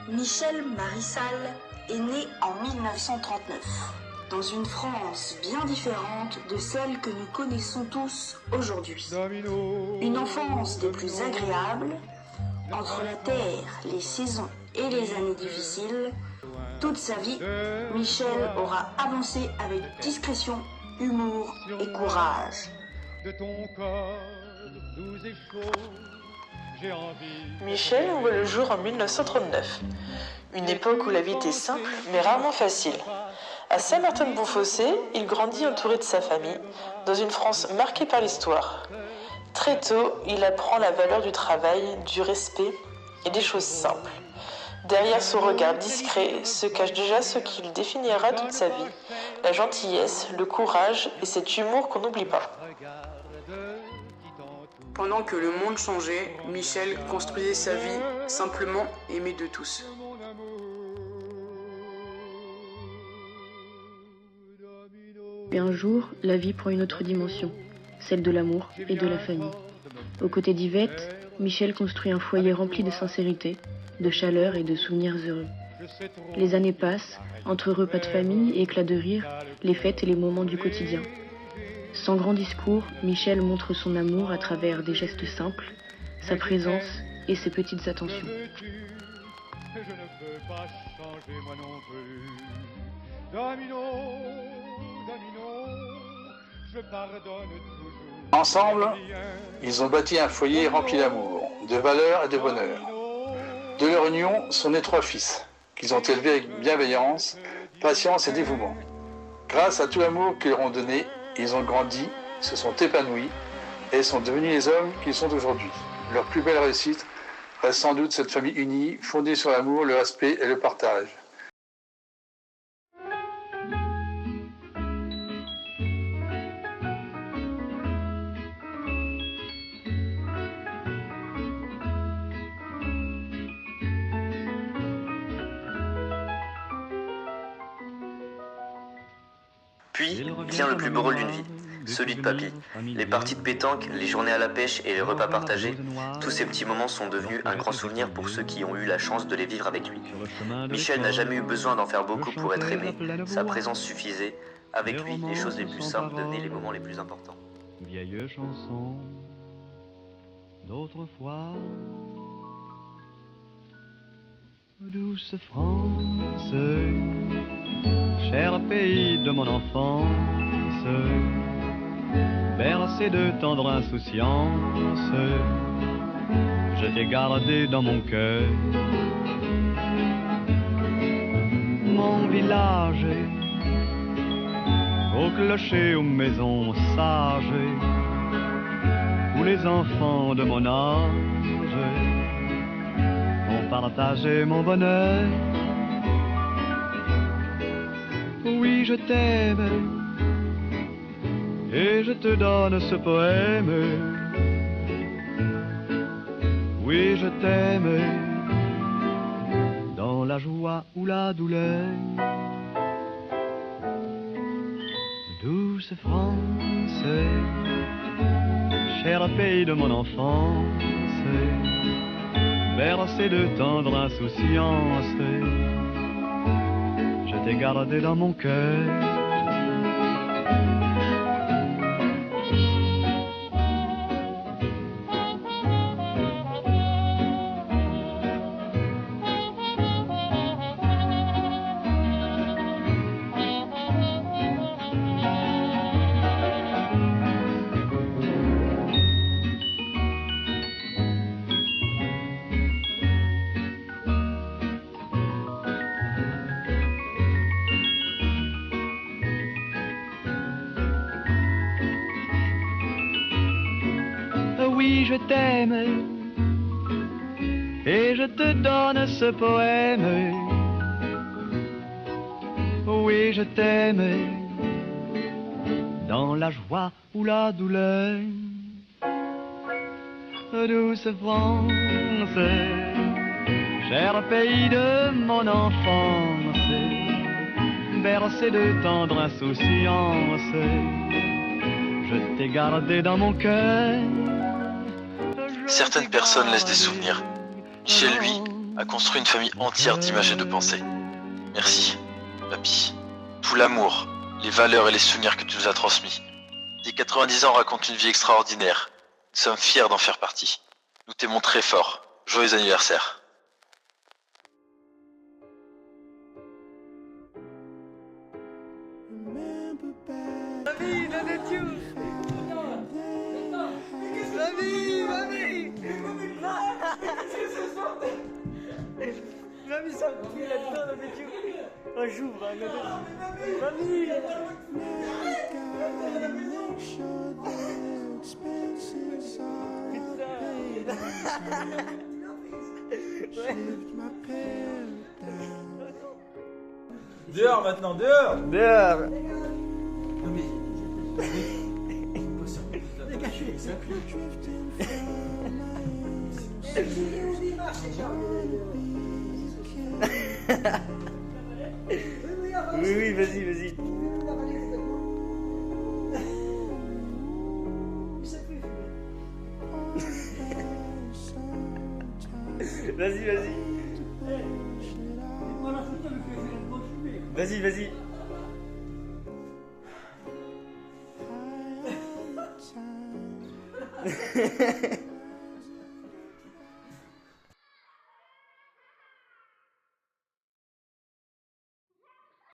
Michel Marissal est né en 1939, dans une France bien différente de celle que nous connaissons tous aujourd'hui. Une enfance des plus agréables, entre la terre, les saisons et les années difficiles. Toute sa vie, Michel aura avancé avec discrétion, humour et courage. Michel voit le jour en 1939, une époque où la vie était simple mais rarement facile. À Saint-Martin-de-Bonfossé, il grandit entouré de sa famille, dans une France marquée par l'histoire. Très tôt, il apprend la valeur du travail, du respect et des choses simples. Derrière son regard discret se cache déjà ce qu'il définira toute sa vie, la gentillesse, le courage et cet humour qu'on n'oublie pas. Pendant que le monde changeait, Michel construisait sa vie simplement aimé de tous. Et un jour, la vie prend une autre dimension, celle de l'amour et de la famille. Aux côtés d'Yvette, Michel construit un foyer rempli de sincérité, de chaleur et de souvenirs heureux. Les années passent, entre repas de famille, éclats de rire, les fêtes et les moments du quotidien. Sans grand discours, Michel montre son amour à travers des gestes simples, sa présence et ses petites attentions. Ensemble, ils ont bâti un foyer rempli d'amour, de valeur et de bonheur. De leur union sont nés 3 fils, qu'ils ont élevés avec bienveillance, patience et dévouement. Grâce à tout l'amour qu'ils leur ont donné, ils ont grandi, se sont épanouis et sont devenus les hommes qu'ils sont aujourd'hui. Leur plus belle réussite reste sans doute cette famille unie, fondée sur l'amour, le respect et le partage. Puis vient le plus beau rôle d'une vie, celui de papy. Les parties de pétanque, les journées à la pêche et les repas partagés, tous ces petits moments sont devenus un grand souvenir pour ceux qui ont eu la chance de les vivre avec lui. Michel n'a jamais eu besoin d'en faire beaucoup pour être aimé, sa présence suffisait. Avec lui, les choses les plus simples devenaient les moments les plus importants. Vieille chanson d'autrefois, douce France, cher pays de mon enfance, bercé de tendre insouciance, je t'ai gardé dans mon cœur. Mon village, au clocher, aux maisons sages, où les enfants de mon âge ont partagé mon bonheur. Oui, je t'aime et je te donne ce poème. Oui, je t'aime dans la joie ou la douleur. Douce France, cher pays de mon enfance, bercé de tendre insouciance, je t'ai gardé dans mon cœur. Oui, je t'aime et je te donne ce poème. Oui, je t'aime dans la joie ou la douleur. Douce France, cher pays de mon enfance, bercé de tendre insouciance, je t'ai gardé dans mon cœur. Certaines personnes laissent des souvenirs. Michel, lui, a construit une famille entière d'images et de pensées. Merci, papy. Tout l'amour, les valeurs et les souvenirs que tu nous as transmis. Tes 90 ans racontent une vie extraordinaire. Nous sommes fiers d'en faire partie. Nous t'aimons très fort. Joyeux anniversaire. Mamie, ça me prie là-dedans, mais tu... Oh, j'ouvre, Mamie. Dehors maintenant, dehors. Dehors. Oui, vas-y. Vas-y.